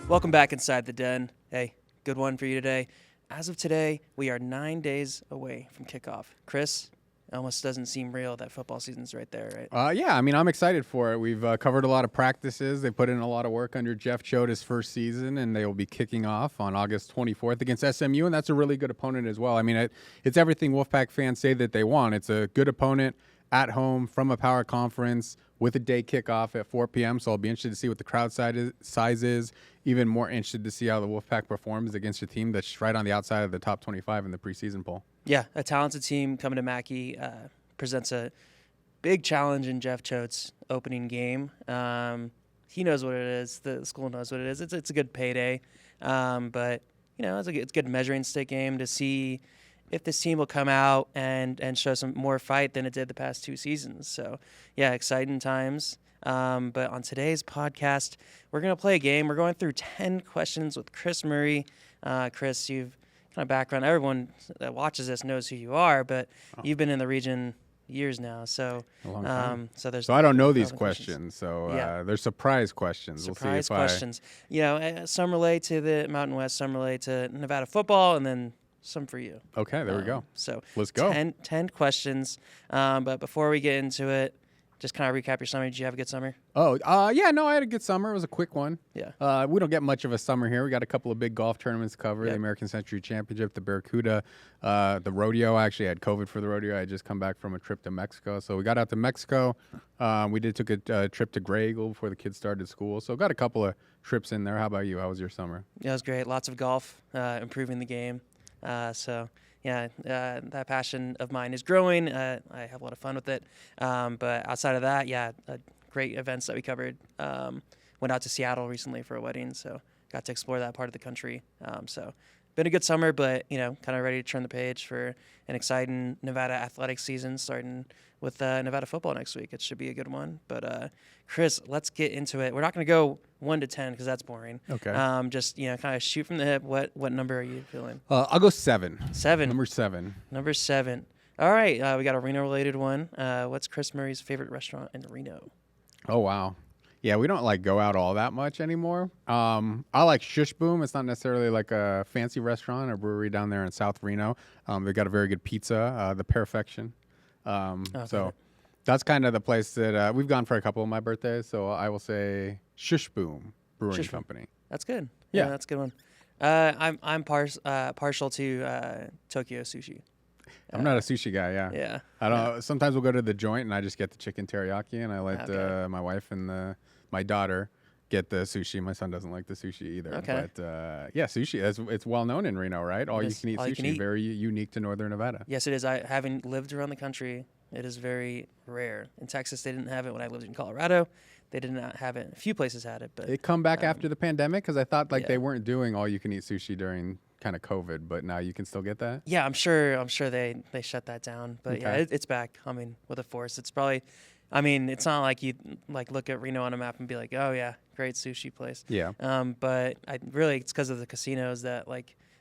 Welcome back inside the den. Hey, good one for you today. As of today, we are 9 days away from kickoff. Chris, it almost doesn't seem real that football season's right there, right? Yeah, I mean, I'm excited for it. We've covered a lot of practices. They put in a lot of work under Jeff Choda's first season, and they will be kicking off on August 24th against SMU, and that's a really good opponent as well. I mean, it's everything Wolfpack fans say that they want. It's a good opponent at home from a power conference with a day kickoff at 4 p.m., so I'll be interested to see what the crowd size is. Even more interested to see how the Wolfpack performs against a team that's right on the outside of the top 25 in the preseason poll. Yeah, a talented team coming to Mackey presents a big challenge in Jeff Choate's opening game. He knows what it is. The school knows what it is. It's a good payday, but it's a good measuring stick game to see if this team will come out and show some more fight than it did the past 2 seasons. So, yeah, exciting times. But on today's podcast, we're going to play a game. We're going through 10 questions with Chris Murray. Chris, you've kind of background. Everyone that watches this knows who you are, but you've been in the region years now. So, a long time. So I don't know these questions. So they're surprise questions. Surprise questions. Some relate to the Mountain West, some relate to Nevada football, and then some for you. Okay, there we go. So let's go. 10 questions. But before we get into it, just kind of recap your summer. Did you have a good summer? I had a good summer. It was a quick one. Yeah. We don't get much of a summer here. We got a couple of big golf tournaments to cover, the American Century Championship, the Barracuda, the rodeo. I actually had COVID for the rodeo. I had just come back from a trip to Mexico. So we got out to Mexico. We took a trip to Grey Eagle before the kids started school. So got a couple of trips in there. How about you? How was your summer? Yeah, it was great. Lots of golf, improving the game. That passion of mine is growing. I have a lot of fun with it. But outside of that, great events that we covered. Went out to Seattle recently for a wedding, so got to explore that part of the country. So been a good summer, but kind of ready to turn the page for an exciting Nevada athletics season starting with Nevada football next week. It should be a good one. But Chris, let's get into it. We're not going to go 1 to 10 because that's boring. Okay. Just kind of shoot from the hip. What number are you feeling? I'll go 7. 7. Number 7. Number 7. All right. We got a Reno related one. What's Chris Murray's favorite restaurant in Reno? Oh wow. Yeah, we don't go out all that much anymore. I like Shush Boom. It's not necessarily like a fancy restaurant or brewery down there in South Reno. They've got a very good pizza, the Perfection. So that's kind of the place that we've gone for a couple of my birthdays. So I will say Shush Boom Brewing Company. That's good. Yeah, that's a good one. I'm partial to Tokyo Sushi. I'm not a sushi guy. Yeah. I don't. Sometimes we'll go to the joint and I just get the chicken teriyaki, and I let my wife and my daughter get the sushi. My son doesn't like the sushi either. Okay. But sushi, it's well known in Reno, right? All you can eat sushi, very unique to Northern Nevada. Yes, it is. Having lived around the country, it is very rare. In Texas, they didn't have it when I lived in Colorado. They did not have it. A few places had it, but they come back after the pandemic because I thought they weren't doing all you can eat sushi during kind of COVID, but now you can still get that. Yeah, I'm sure they shut that down, but it's back. I mean, with a force, it's probably. I mean, it's not like you look at Reno on a map and be like, oh yeah, great sushi place. Yeah. But it's because of the casinos that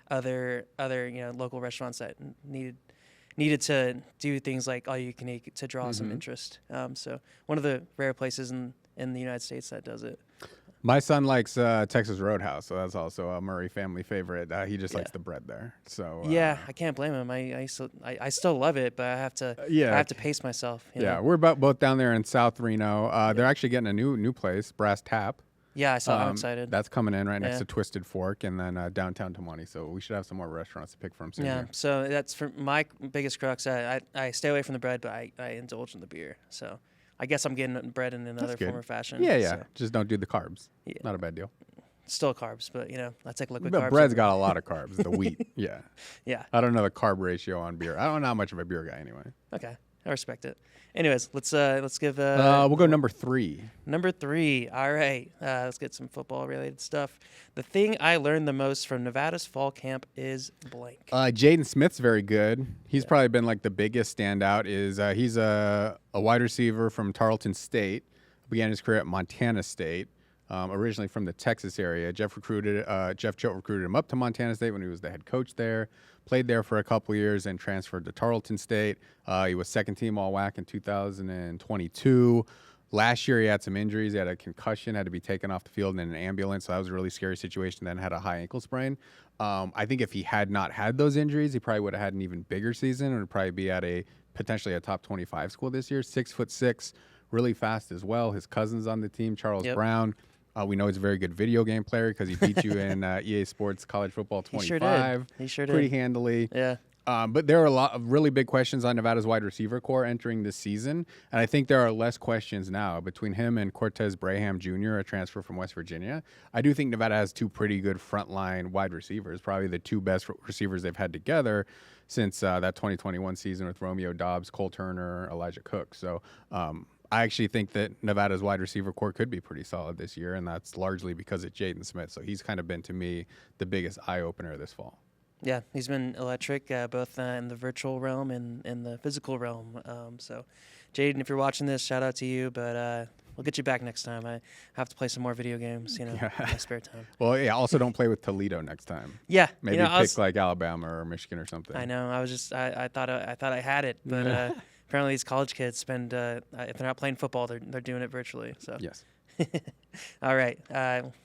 other local restaurants that needed to do things like all you can eat to draw some interest. So one of the rare places in the United States that does it. My son likes Texas Roadhouse, so that's also a Murray family favorite. He just likes the bread there. So I can't blame him. I still love it, but I have to pace myself. We're both down there in South Reno. They're actually getting a new place, Brass Tap. Yeah, I saw. I'm excited. That's coming in right next to Twisted Fork, and then downtown Tamani. So we should have some more restaurants to pick from soon. Yeah. Here. So that's for my biggest crux. I stay away from the bread, but I indulge in the beer. So I guess I'm getting bread in another form or fashion. Yeah. So. Just don't do the carbs. Yeah. Not a bad deal. Still carbs, but I take liquid carbs. But bread's got a lot of carbs. The wheat. Yeah. Yeah. I don't know the carb ratio on beer. I don't know how much of a beer guy anyway. Okay. I respect it. Anyways, let's give. We'll go number 3. Number 3. All right. Let's get some football related stuff. The thing I learned the most from Nevada's fall camp is blank. Jaden Smith's very good. He's probably been the biggest standout. He's a wide receiver from Tarleton State. Began his career at Montana State. Originally from the Texas area. Jeff Choate recruited him up to Montana State when he was the head coach there. Played there for a couple years and transferred to Tarleton State. He was second team All-WAC in 2022. Last year, he had some injuries. He had a concussion, had to be taken off the field in an ambulance. So that was a really scary situation. Then had a high ankle sprain. I think if he had not had those injuries, he probably would have had an even bigger season and would probably be at potentially a top 25 school this year. 6'6", really fast as well. His cousin's on the team, Charles Brown. We know he's a very good video game player because he beat you in EA Sports College Football 25. He sure did. Pretty handily. Yeah. But there are a lot of really big questions on Nevada's wide receiver core entering this season. And I think there are less questions now between him and Cortez Braham Jr., a transfer from West Virginia. I do think Nevada has two pretty good frontline wide receivers, probably the two best receivers they've had together since that 2021 season with Romeo Doubs, Cole Turner, Elijah Cook. So I actually think that Nevada's wide receiver core could be pretty solid this year, and that's largely because of Jaden Smith. So he's kind of been, to me, the biggest eye-opener this fall. Yeah, he's been electric, both in the virtual realm and in the physical realm. So, Jaden, if you're watching this, shout out to you, but we'll get you back next time. I have to play some more video games, in my spare time. Well, yeah, also don't play with Toledo next time. Yeah. Maybe pick like Alabama or Michigan or something. I know. I thought I had it, but apparently these college kids spend, if they're not playing football, they're doing it virtually. So yes. All right.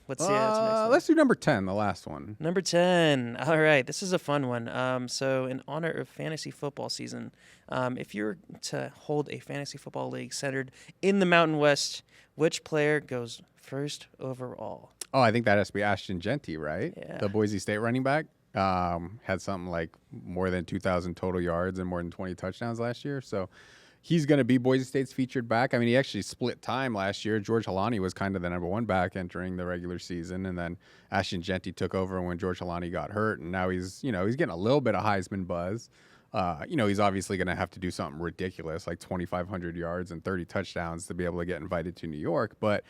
What's the next one? Let's do number 10, the last one. Number 10. All right. This is a fun one. So in honor of fantasy football season, if you were to hold a fantasy football league centered in the Mountain West, which player goes first overall? Oh, I think that has to be Ashton Genty, right? Yeah. The Boise State running back. Had something like more than 2,000 total yards and more than 20 touchdowns last year. So he's going to be Boise State's featured back. I mean, he actually split time last year. George Halani was kind of the number one back entering the regular season, and then Ashton Genty took over when George Halani got hurt, and now he's getting a little bit of Heisman buzz. He's obviously going to have to do something ridiculous, like 2,500 yards and 30 touchdowns to be able to get invited to New York. But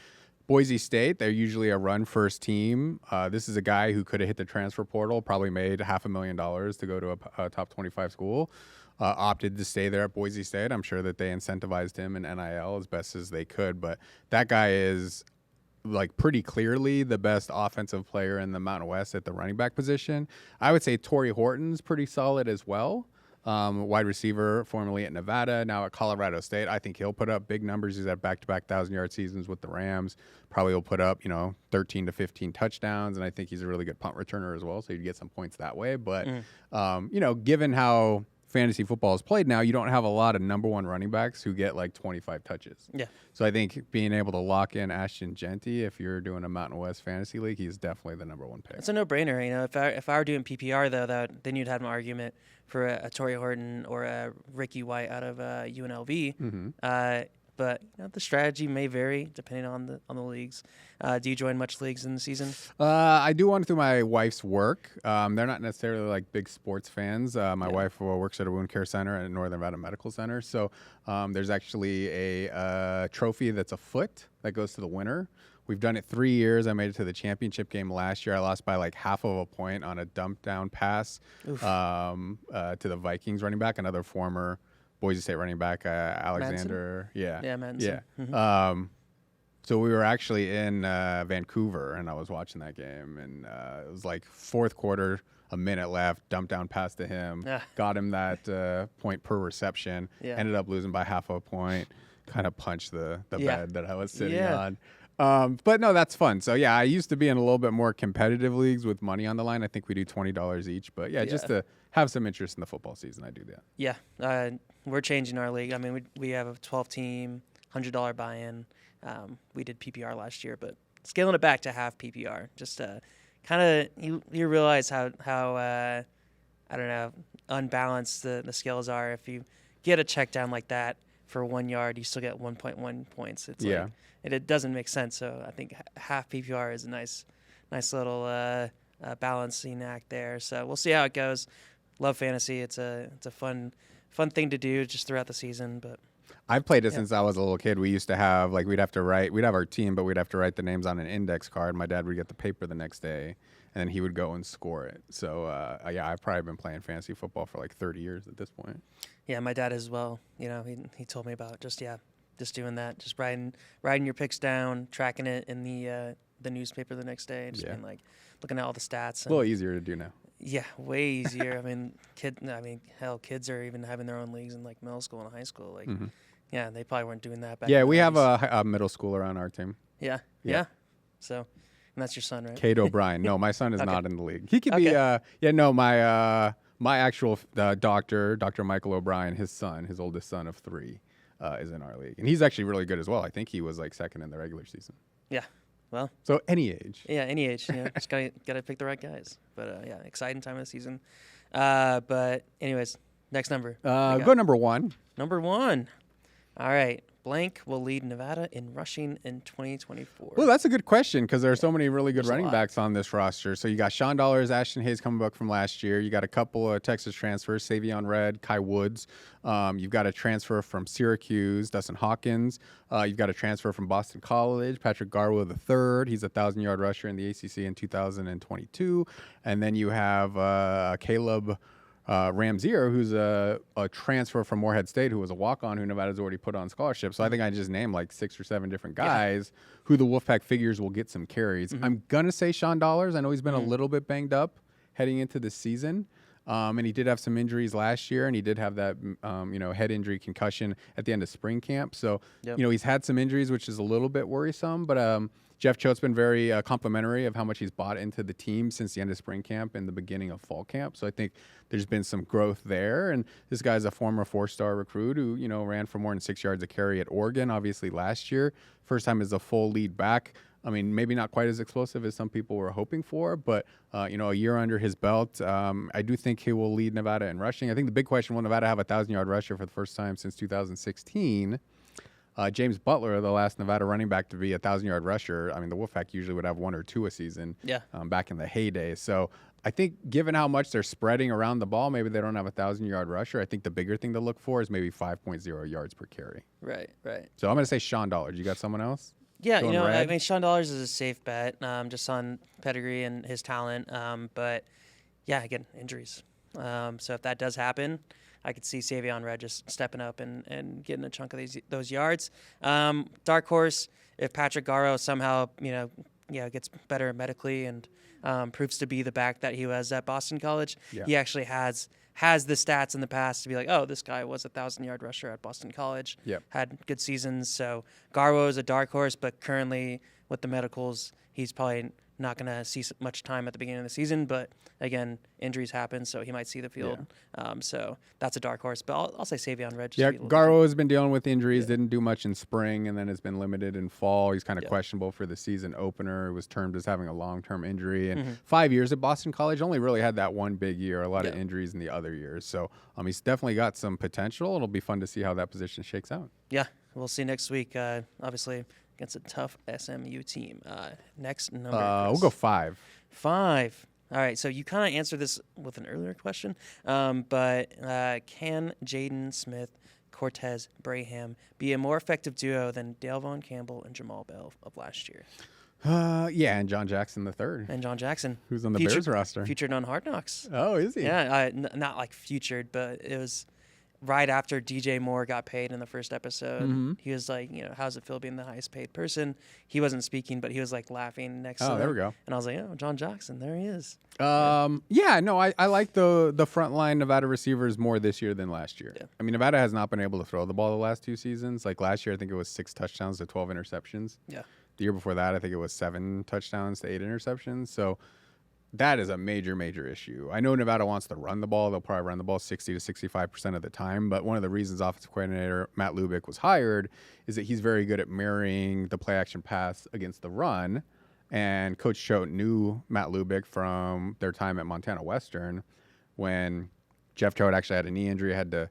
Boise State, they're usually a run-first team. This is a guy who could have hit the transfer portal, probably made $500,000 to go to a top 25 school. Opted to stay there at Boise State. I'm sure that they incentivized him in NIL as best as they could, but that guy is like pretty clearly the best offensive player in the Mountain West at the running back position. I would say Torrey Horton's pretty solid as well. Wide receiver, formerly at Nevada, now at Colorado State. I think he'll put up big numbers. He's had back-to-back 1,000-yard seasons with the Rams. Probably will put up, 13 to 15 touchdowns, and I think he's a really good punt returner as well, so you'd get some points that way. But, given how fantasy football is played now, you don't have a lot of number one running backs who get like 25 touches. Yeah. So I think being able to lock in Ashton Genty, if you're doing a Mountain West fantasy league, he's definitely the number one pick. It's a no-brainer. If I were doing PPR though, then you'd have an argument for a Torrey Horton or a Ricky White out of UNLV. Mm-hmm. But the strategy may vary depending on the leagues. Do you join much leagues in the season? I do one through my wife's work. They're not necessarily like big sports fans. My wife works at a wound care center at Northern Nevada Medical Center. So there's actually a trophy that's a foot that goes to the winner. We've done it 3 years. I made it to the championship game last year. I lost by like half of a point on a dump down pass to the Vikings running back, another former Boise State running back, Alexander. Madsen? Yeah, Madsen. Yeah. Mm-hmm. So we were actually in Vancouver, and I was watching that game, and it was like fourth quarter, a minute left, dump down pass to him, got him that point per reception, ended up losing by half a point, kind of punched the bed that I was sitting on. But no, that's fun. So yeah, I used to be in a little bit more competitive leagues with money on the line. I think we do $20 each, but just to have some interest in the football season, I do that. Yeah, we're changing our league. I mean, we have a 12-team, $100 buy-in. We did PPR last year, but scaling it back to half PPR, just kind of you realize how I don't know, unbalanced the scales are. If you get a check down like that for 1 yard, you still get 1.1 points. It's like, it doesn't make sense. So I think half PPR is a nice little balancing act there. So we'll see how it goes. Love fantasy. It's a fun thing to do just throughout the season. But I've played it since I was a little kid. We used to have we'd have our team, but we'd have to write the names on an index card. My dad would get the paper the next day, and then he would go and score it. So I've probably been playing fantasy football for like 30 years at this point. Yeah, my dad as well. He told me about just doing that, just writing your picks down, tracking it in the newspaper the next day, just being like looking at all the stats. A little easier to do now. Yeah, way easier. I mean, kids are even having their own leagues in like middle school and high school. Like, Yeah, they probably weren't doing that back. Yeah, in the we have 90s. a middle schooler on our team. Yeah. So, and that's your son, right? Kate O'Brien. No, my son is Okay. not in the league. He could be. My actual doctor, Dr. Michael O'Brien, his son, his oldest son of 3, is in our league, and he's actually really good as well. I think he was like second in the regular season. Yeah. Well. So any age. Yeah, any age. Just gotta pick the right guys. But yeah, exciting time of the season. But anyways, next number. Go number 1. Number 1. All right. Blank will lead Nevada in rushing in 2024. Well, that's a good question because there are so many really good There's a running lot. backs on this roster. So you got Sean Dollars, Ashton Hayes coming back from last year. You got a couple of Texas transfers, Savion Red, Kai Woods. You've got a transfer from Syracuse, Dustin Hawkins. You've got a transfer from Boston College, Patrick Garwo III. He's a 1,000-yard rusher in the ACC in 2022. And then you have Caleb Ramzier, who's a transfer from Morehead State, who was a walk-on who Nevada's already put on scholarship. So I think I just named like 6 or 7 different guys who the Wolfpack figures will get some carries. I'm going to say Sean Dollars. I know he's been a little bit banged up heading into the season. And he did have some injuries last year, and he did have that, head injury concussion at the end of spring camp. So, he's had some injuries, which is a little bit worrisome. But Jeff Choate's been very complimentary of how much he's bought into the team since the end of spring camp and the beginning of fall camp. So I think there's been some growth there. And this guy's a former 4-star recruit who, ran for more than 6 yards a carry at Oregon, obviously last year. First time as a full lead back. I mean, maybe not quite as explosive as some people were hoping for, but, a year under his belt, I do think he will lead Nevada in rushing. I think the big question, will Nevada have a 1,000-yard rusher for the first time since 2016? James Butler, the last Nevada running back to be a 1,000-yard rusher. I mean, the Wolfpack usually would have 1 or 2 a season back in the heyday. So I think given how much they're spreading around the ball, maybe they don't have a 1,000-yard rusher. I think the bigger thing to look for is maybe 5.0 yards per carry. Right. So I'm going to say Sean Dollars. You got someone else? Yeah, Going red? I mean, Sean Dollars is a safe bet, just on pedigree and his talent. But yeah, again, injuries. So if that does happen, I could see Savion Red just stepping up and getting a chunk of those yards. Dark horse, if Patrick Garwo somehow gets better medically and proves to be the back that he was at Boston College, he actually has the stats in the past to be like, oh, this guy was a 1,000-yard rusher at Boston College, had good seasons. So Garwo is a dark horse, but currently with the medicals, he's probably not going to see much time at the beginning of the season. But again, injuries happen, so he might see the field. So that's a dark horse. But I'll say Savion Red. Garwo has been dealing with injuries, didn't do much in spring, and then has been limited in fall. He's kind of questionable for the season opener. He was termed as having a long-term injury. And 5 years at Boston College, only really had that one big year, a lot of injuries in the other years. So he's definitely got some potential. It'll be fun to see how that position shakes out. Yeah, we'll see next week, obviously, against a tough SMU team. Next number. We'll go 5. 5. All right, so you kind of answered this with an earlier question, but can Jaden Smith, Cortez, Braham be a more effective duo than Delvon, Campbell, and Jamal Bell of last year? And John Jackson III. And John Jackson. Who's on the Bears roster. Featured on Hard Knocks. Oh, is he? Yeah, not like featured, but it was right after DJ Moore got paid in the first episode. He was like, how's it feel being the highest paid person? He wasn't speaking, but he was like laughing next to them. Oh, there we go. And I was like, oh, John Jackson, there he is. I like the frontline Nevada receivers more this year than last year. Yeah. I mean, Nevada has not been able to throw the ball the last 2 seasons. Like last year, I think it was 6 touchdowns to 12 interceptions. Yeah. The year before that, I think it was 7 touchdowns to 8 interceptions. So that is a major, major issue. I know Nevada wants to run the ball. They'll probably run the ball 60 to 65% of the time. But one of the reasons offensive coordinator Matt Lubick was hired is that he's very good at marrying the play-action pass against the run. And Coach Choate knew Matt Lubick from their time at Montana Western when Jeff Choate actually had a knee injury, had to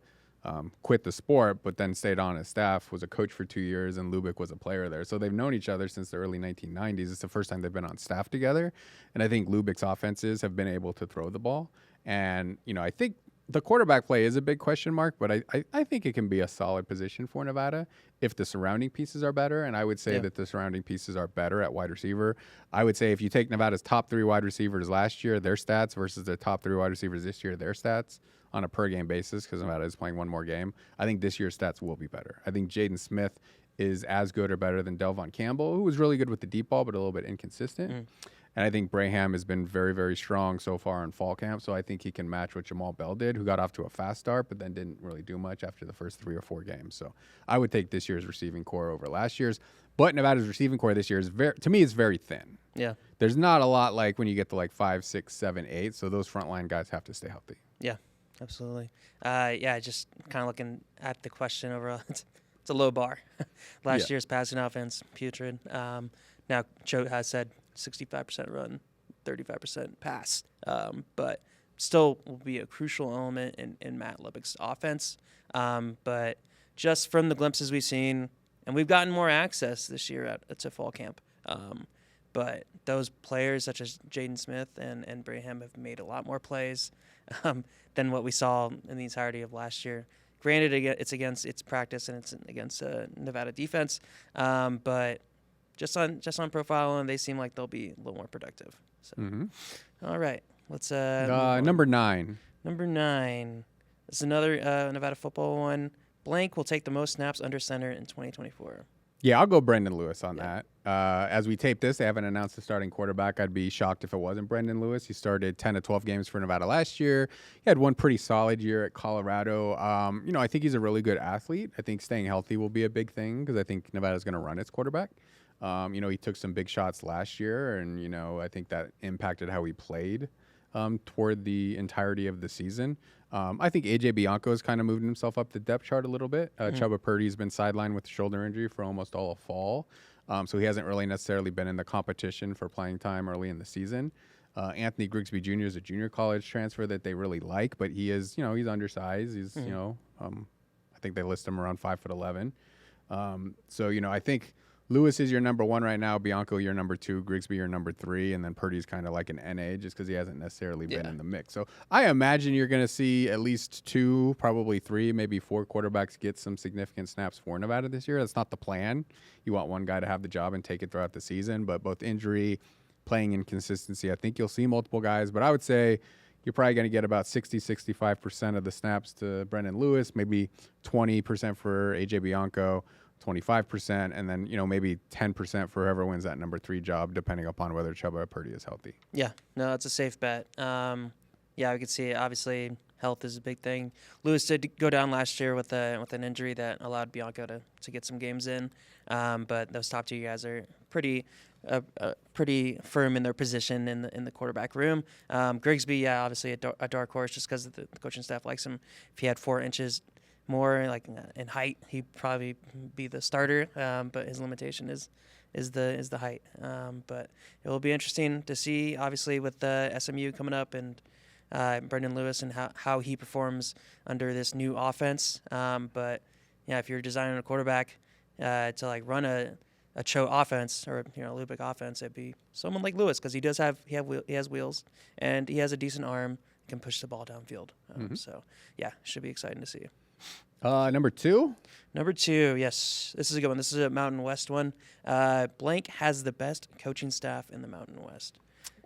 quit the sport, but then stayed on his staff, was a coach for 2 years, and Lubick was a player there. So they've known each other since the early 1990s. It's the first time they've been on staff together. And I think Lubick's offenses have been able to throw the ball. And, I think the quarterback play is a big question mark, but I think it can be a solid position for Nevada if the surrounding pieces are better. And I would say that the surrounding pieces are better at wide receiver. I would say if you take Nevada's top 3 wide receivers last year, their stats, versus their top 3 wide receivers this year, their stats, on a per-game basis, because Nevada is playing one more game, I think this year's stats will be better. I think Jaden Smith is as good or better than Delvon Campbell, who was really good with the deep ball, but a little bit inconsistent. And I think Braham has been very, very strong so far in fall camp. So I think he can match what Jamal Bell did, who got off to a fast start, but then didn't really do much after the first 3 or 4 games. So I would take this year's receiving core over last year's. But Nevada's receiving core this year is to me, is very thin. Yeah. There's not a lot like when you get to like 5, 6, 7, 8. So those frontline guys have to stay healthy. Yeah, absolutely. Just kind of looking at the question overall, it's a low bar. Last year's passing offense, putrid. Now, Cho has said 65% run, 35% pass, but still will be a crucial element in Matt Lubbock's offense. But just from the glimpses we've seen, and we've gotten more access this year to fall camp, but those players such as Jaden Smith and Braham have made a lot more plays than what we saw in the entirety of last year. Granted, it's practice and it's against Nevada defense, but just on profile, and they seem like they'll be a little more productive. So, All right, let's number 9. Number 9. This is another Nevada football one. Blank will take the most snaps under center in 2024. Yeah, I'll go Brendan Lewis on that. As we tape this, they haven't announced the starting quarterback. I'd be shocked if it wasn't Brendan Lewis. He started 10 to 12 games for Nevada last year. He had one pretty solid year at Colorado. I think he's a really good athlete. I think staying healthy will be a big thing because I think Nevada's going to run its quarterback. He took some big shots last year, and, I think that impacted how he played toward the entirety of the season. I think A.J. Bianco has kind of moved himself up the depth chart a little bit. Chubba Purdy's been sidelined with a shoulder injury for almost all of fall, so he hasn't really necessarily been in the competition for playing time early in the season. Anthony Grigsby Jr. is a junior college transfer that they really like, but he is, he's undersized. He's, I think they list him around 5'11". I think Lewis is your number 1 right now. Bianco, your number 2. Grigsby, your number 3. And then Purdy's kind of like an NA just because he hasn't necessarily been in the mix. So I imagine you're going to see at least 2, probably 3, maybe 4 quarterbacks get some significant snaps for Nevada this year. That's not the plan. You want one guy to have the job and take it throughout the season. But both injury, playing inconsistency, I think you'll see multiple guys. But I would say you're probably going to get about 65% of the snaps to Brendan Lewis, maybe 20% for A.J. Bianco, 25%, and then, maybe 10% for whoever wins that number 3 job, depending upon whether Chubba or Purdy is healthy. Yeah, no, it's a safe bet. We could see it. Obviously, health is a big thing. Lewis did go down last year with an injury that allowed Bianco to get some games in, but those top 2 guys are pretty firm in their position in the quarterback room. Grigsby, obviously a dark horse just because the coaching staff likes him. If he had 4 inches more in height, he'd probably be the starter, but his limitation is the height. But it will be interesting to see, obviously, with the SMU coming up and Brendan Lewis and how he performs under this new offense. But if you're designing a quarterback to run a Cho offense or Lubick offense, it'd be someone like Lewis because he has wheels and he has a decent arm, can push the ball downfield. So should be exciting to see. Number 2? Number 2, yes. This is a good one. This is a Mountain West one. Blank has the best coaching staff in the Mountain West.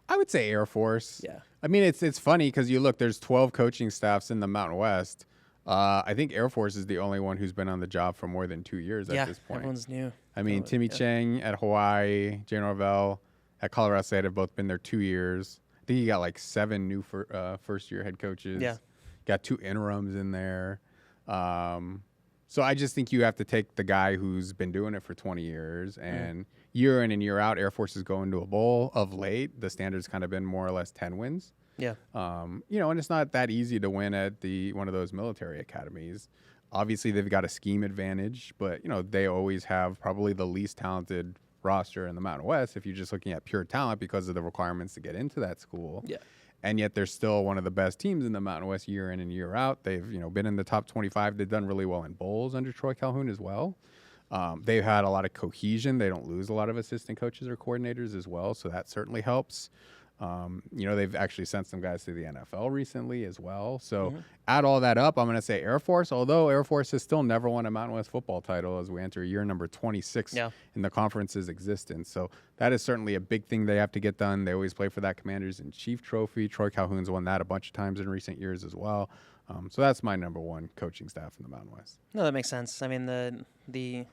I would say Air Force. Yeah. I mean, it's funny because there's 12 coaching staffs in the Mountain West. I think Air Force is the only one who's been on the job for more than 2 years at this point. Everyone's new. I mean, Timmy Chang at Hawaii, Jay Norvell at Colorado State have both been there 2 years. I think you got 7 new first-year head coaches. Yeah. Got 2 interims in there. So I just think you have to take the guy who's been doing it for 20 years and year in and year out, Air Force is going to a bowl. Of late, the standard's kind of been more or less 10 wins. Yeah. And it's not that easy to win at one of those military academies. Obviously, they've got a scheme advantage, but, they always have probably the least talented roster in the Mountain West if you're just looking at pure talent because of the requirements to get into that school. Yeah. And yet they're still one of the best teams in the Mountain West year in and year out. They've been in the top 25. They've done really well in bowls under Troy Calhoun as well. They've had a lot of cohesion. They don't lose a lot of assistant coaches or coordinators as well, so that certainly helps. They've actually sent some guys to the NFL recently as well. So add all that up, I'm going to say Air Force, although Air Force has still never won a Mountain West football title as we enter year number 26 in the conference's existence. So that is certainly a big thing they have to get done. They always play for that Commanders-in-Chief trophy. Troy Calhoun's won that a bunch of times in recent years as well. So that's my number 1 coaching staff in the Mountain West. No, that makes sense. I mean, the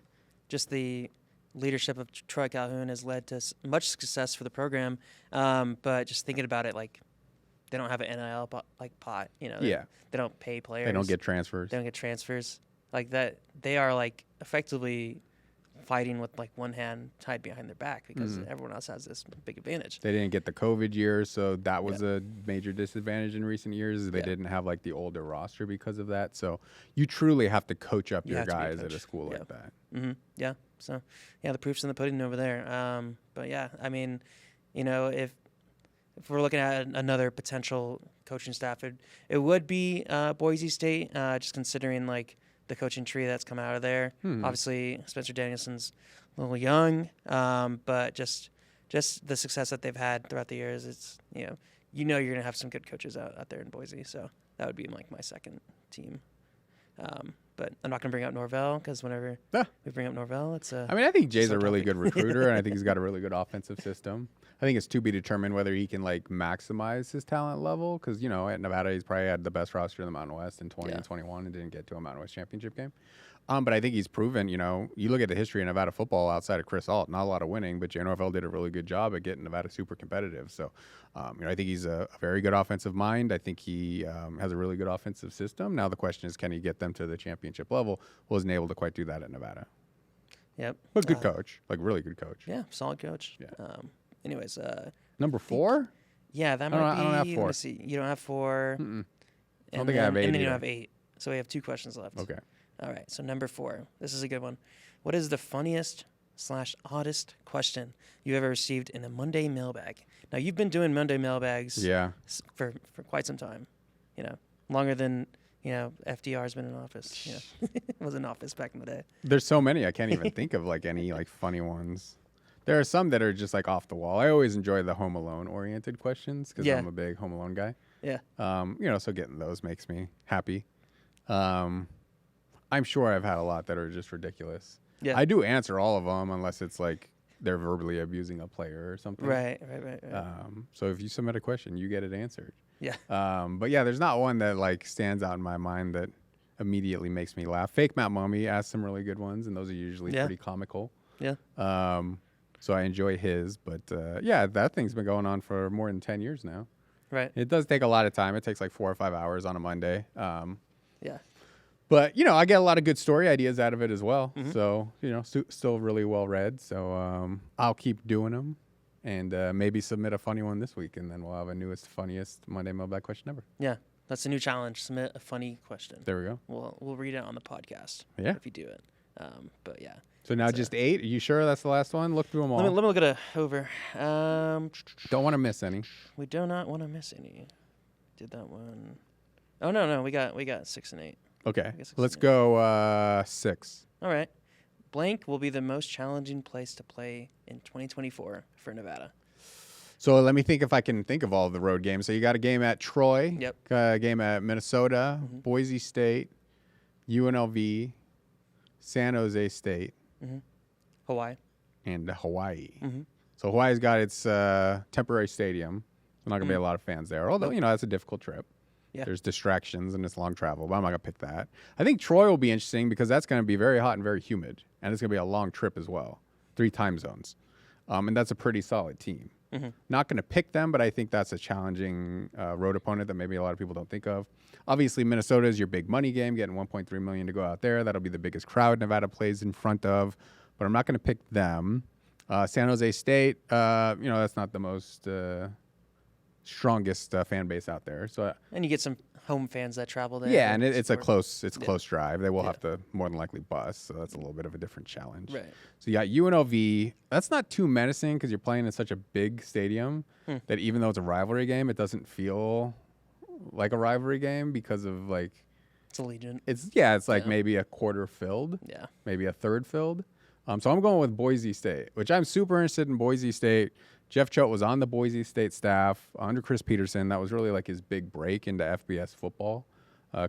leadership of Troy Calhoun has led to much success for the program. But just thinking about it, like they don't have an NIL pot. You know, they don't pay players. They don't get transfers. They don't get transfers like that. They are like effectively fighting with like one hand tied behind their back because everyone else has this big advantage. They didn't get the COVID year, so that was a major disadvantage in recent years. They didn't have like the older roster because of that. So you truly have to coach up your guys at a school like that. Yeah. So the proof's in the pudding over there. But yeah, I mean, you know, if we're looking at another potential coaching staff, it would be Boise State, just considering like the coaching tree that's come out of there. Obviously, Spencer Danielson's a little young, but just the success that they've had throughout the years, it's you're gonna have some good coaches out there in Boise. So that would be like my second team. But I'm not gonna bring up Norvell because whenever we bring up Norvell, it's I mean, I think Jay's a really good recruiter, and I think he's got a really good offensive system. I think it's to be determined whether he can like maximize his talent level because at Nevada he's probably had the best roster in the Mountain West in 20 and 21 and didn't get to a Mountain West championship game. But I think he's proven, you look at the history of Nevada football outside of Chris Alt, not a lot of winning, but Jay Norvell did a really good job at getting Nevada super competitive. So, I think he's a very good offensive mind. I think he has a really good offensive system. Now the question is, can he get them to the championship level? Wasn't able to quite do that at Nevada. Yep. But good coach, like really good coach. Yeah, solid coach. Yeah. Anyways, number 4? Yeah, that might be. I don't have 4. Let me see. You don't have 4. I don't think I have 8. And then you don't have 8. So we have 2 questions left. Okay. All right. So number 4. This is a good one. What is the funniest/oddest question you ever received in a Monday mailbag? Now you've been doing Monday mailbags. For quite some time. Longer than FDR's been in office. Was in office back in the day. There's so many I can't even think of like any like funny ones. There are some that are just like off the wall. I always enjoy the Home Alone oriented questions because I'm a big Home Alone guy. Yeah. So getting those makes me happy. I'm sure I've had a lot that are just ridiculous. Yeah. I do answer all of them unless it's like they're verbally abusing a player or something. Right. So if you submit a question, you get it answered. Yeah. But yeah, there's not one that like stands out in my mind that immediately makes me laugh. Fake Matt Mummy asked some really good ones, and those are usually pretty comical. Yeah. So I enjoy his, but that thing's been going on for more than 10 years now. Right. It does take a lot of time. It takes like 4 or 5 hours on a Monday. Yeah. But, I get a lot of good story ideas out of it as well. So, still really well read. So I'll keep doing them and maybe submit a funny one this week, and then we'll have a funniest Monday mailbag question ever. Yeah. That's a new challenge. Submit a funny question. There we go. We'll read it on the podcast. Yeah. If you do it. But yeah. So now just 8? Are you sure that's the last one? Look through them all. Let me look at over. Don't want to miss any. We do not want to miss any. Did that one? Oh no, we got 6 and 8. Okay, let's go 6. All right. Blank will be the most challenging place to play in 2024 for Nevada. So let me think if I can think of all of the road games. So you got a game at Troy. Yep. A game at Minnesota, Boise State, UNLV, San Jose State. Hawaii. And Hawaii. So Hawaii's got its temporary stadium. There's not going to be a lot of fans there. Although, that's a difficult trip. Yeah. There's distractions and it's long travel, but I'm not going to pick that. I think Troy will be interesting because that's going to be very hot and very humid. And it's going to be a long trip as well. 3 time zones. And that's a pretty solid team. Not going to pick them, but I think that's a challenging road opponent that maybe a lot of people don't think of. Obviously, Minnesota is your big money game, getting $1.3 million to go out there. That'll be the biggest crowd Nevada plays in front of, but I'm not going to pick them. San Jose State, that's not the most strongest fan base out there. So and you get some home fans that travel there. Yeah, and it's a close drive. They will have to more than likely bus, so that's a little bit of a different challenge. Right. So you got UNLV. That's not too menacing because you're playing in such a big stadium that even though it's a rivalry game, it doesn't feel like a rivalry game because of like it's Allegiant. It's like maybe a quarter filled. Yeah. Maybe a third filled. So I'm going with Boise State, which I'm super interested in Boise State. Jeff Choate was on the Boise State staff under Chris Peterson. That was really like his big break into FBS football,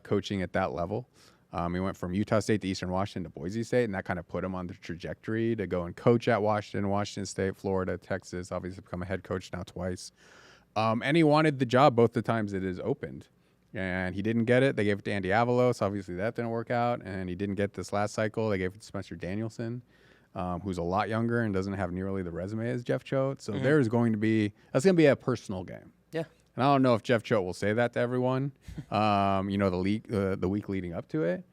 coaching at that level. He went from Utah State to Eastern Washington to Boise State, and that kind of put him on the trajectory to go and coach at Washington State, Florida, Texas, obviously become a head coach now twice. And he wanted the job both the times it is opened. And he didn't get it. They gave it to Andy Avalos. Obviously, that didn't work out. And he didn't get this last cycle. They gave it to Spencer Danielson. who's a lot younger and doesn't have nearly the resume as Jeff Choate. So that's going to be a personal game. Yeah. And I don't know if Jeff Choate will say that to everyone. The week leading up to it.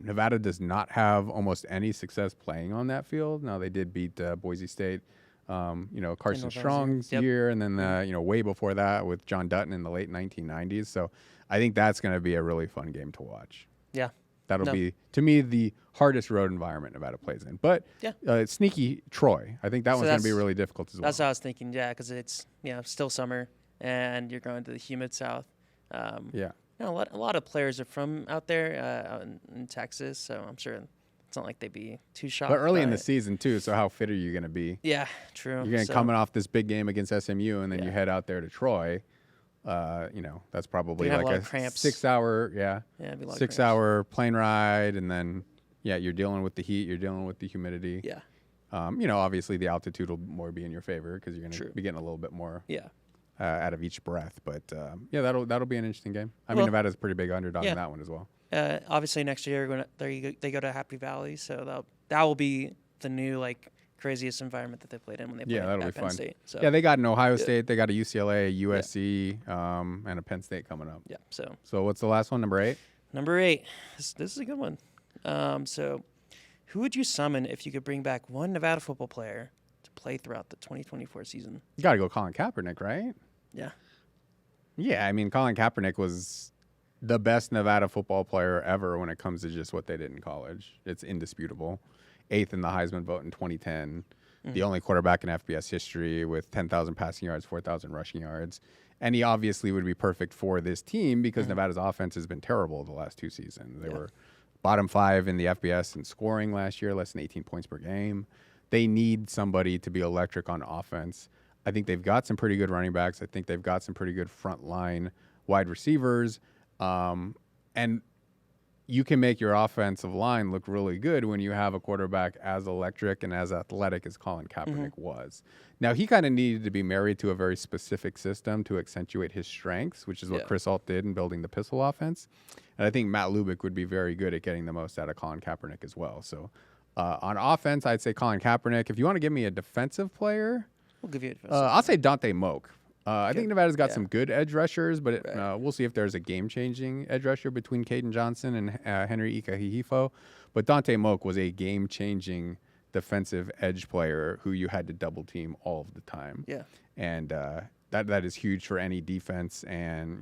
Nevada does not have almost any success playing on that field. Now they did beat Boise State. Carson Strong's year, and then way before that with John Dutton in the late 1990s. So I think that's going to be a really fun game to watch. Yeah, that'll be, to me, the hardest road environment Nevada plays in. But sneaky Troy, I think that one's going to be really difficult as well. That's what I was thinking. Yeah, because it's still summer, and you're going to the humid south. A lot of players are from out there, out in Texas, so I'm sure it's not like they'd be too shocked. But early in the season, too, so how fit are you going to be? Yeah, true. You're going to coming off this big game against SMU, and then you head out there to Troy. That's probably like a 6-hour, 6-hour plane ride, and then, you're dealing with the heat, you're dealing with the humidity. Yeah. Obviously the altitude will more be in your favor because you're going to be getting a little bit more out of each breath. But, that'll be an interesting game. I mean, Nevada's a pretty big underdog in that one as well. Obviously next year they go to Happy Valley, so that will be the new craziest environment that they played in when they played at Penn fun. State. So they got an Ohio State, they got a UCLA, a USC, and a Penn State coming up. Yeah. So what's the last one? Number 8. Number 8. This is a good one. So who would you summon if you could bring back one Nevada football player to play throughout the 2024 season? You got to go Colin Kaepernick, right? Yeah. Yeah, I mean Colin Kaepernick was the best Nevada football player ever when it comes to just what they did in college. It's indisputable. 8th in the Heisman vote in 2010. The only quarterback in FBS history with 10,000 passing yards, 4,000 rushing yards. And he obviously would be perfect for this team because Nevada's offense has been terrible the last 2 seasons. They were bottom 5 in the FBS in scoring last year, less than 18 points per game. They need somebody to be electric on offense. I think they've got some pretty good running backs. I think they've got some pretty good front line wide receivers. And you can make your offensive line look really good when you have a quarterback as electric and as athletic as Colin Kaepernick was. Now, he kind of needed to be married to a very specific system to accentuate his strengths, which is what Chris Ault did in building the pistol offense. And I think Matt Lubick would be very good at getting the most out of Colin Kaepernick as well. So on offense, I'd say Colin Kaepernick. If you want to give me a defensive player, we'll give you I'll say Dante Moak. I think Nevada's got some good edge rushers, but we'll see if there's a game-changing edge rusher between Caden Johnson and Henry Ikahihifo. But Dante Moak was a game-changing defensive edge player who you had to double-team all of the time. Yeah. And that is huge for any defense. And,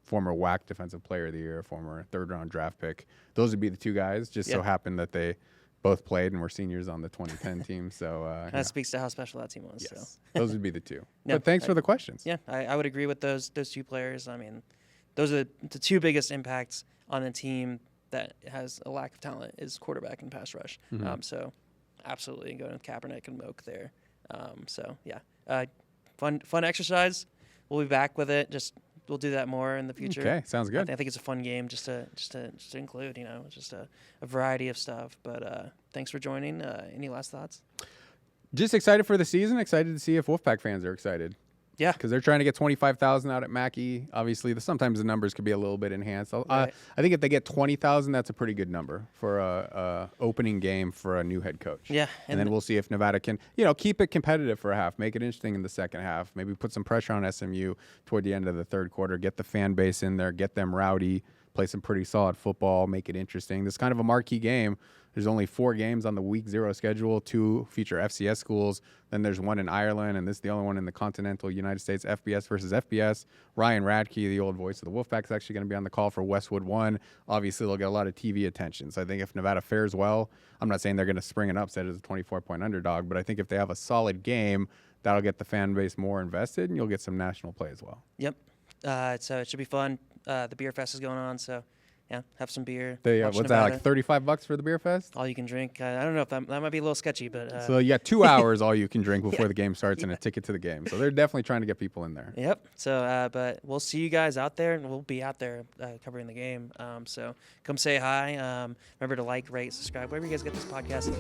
former WAC Defensive Player of the Year, former third-round draft pick. Those would be the 2 guys. Just so happened that they both played and were seniors on the 2010 team. So that speaks to how special that team was. Yes. So. Those would be the 2. But thanks for the questions. Yeah, I would agree with those 2 players. I mean, those are the 2 biggest impacts on a team that has a lack of talent is quarterback and pass rush. So absolutely going with Kaepernick and Moak there. Fun exercise. We'll be back with it. We'll do that more in the future. Okay, sounds good. I think it's a fun game just to include, just a variety of stuff. But thanks for joining. Any last thoughts? Just excited for the season. Excited to see if Wolfpack fans are excited. Yeah, because they're trying to get 25,000 out at Mackey. Obviously, sometimes the numbers could be a little bit enhanced. Right. I think if they get 20,000, that's a pretty good number for a opening game for a new head coach. Yeah, and then we'll see if Nevada can, keep it competitive for a half, make it interesting in the second half. Maybe put some pressure on SMU toward the end of the third quarter. Get the fan base in there, get them rowdy, play some pretty solid football, make it interesting. This is kind of a marquee game. There's only 4 games on the week 0 schedule. 2 feature FCS schools. Then there's 1 in Ireland, and this is the only one in the continental United States, FBS versus FBS. Ryan Radke, the old voice of the Wolfpack, is actually going to be on the call for Westwood 1. Obviously, they'll get a lot of TV attention. So I think if Nevada fares well, I'm not saying they're going to spring an upset as a 24-point underdog, but I think if they have a solid game, that'll get the fan base more invested, and you'll get some national play as well. Yep. So it should be fun. The beer fest is going on, so... Yeah, have some beer. What's Nevada. that, like $35 for the beer fest? All you can drink. I don't know if that might be a little sketchy, but... So you got 2 hours all you can drink before the game starts and a ticket to the game. So they're definitely trying to get people in there. Yep. So, but we'll see you guys out there, and we'll be out there covering the game. So come say hi. Remember to like, rate, subscribe, wherever you guys get this podcast.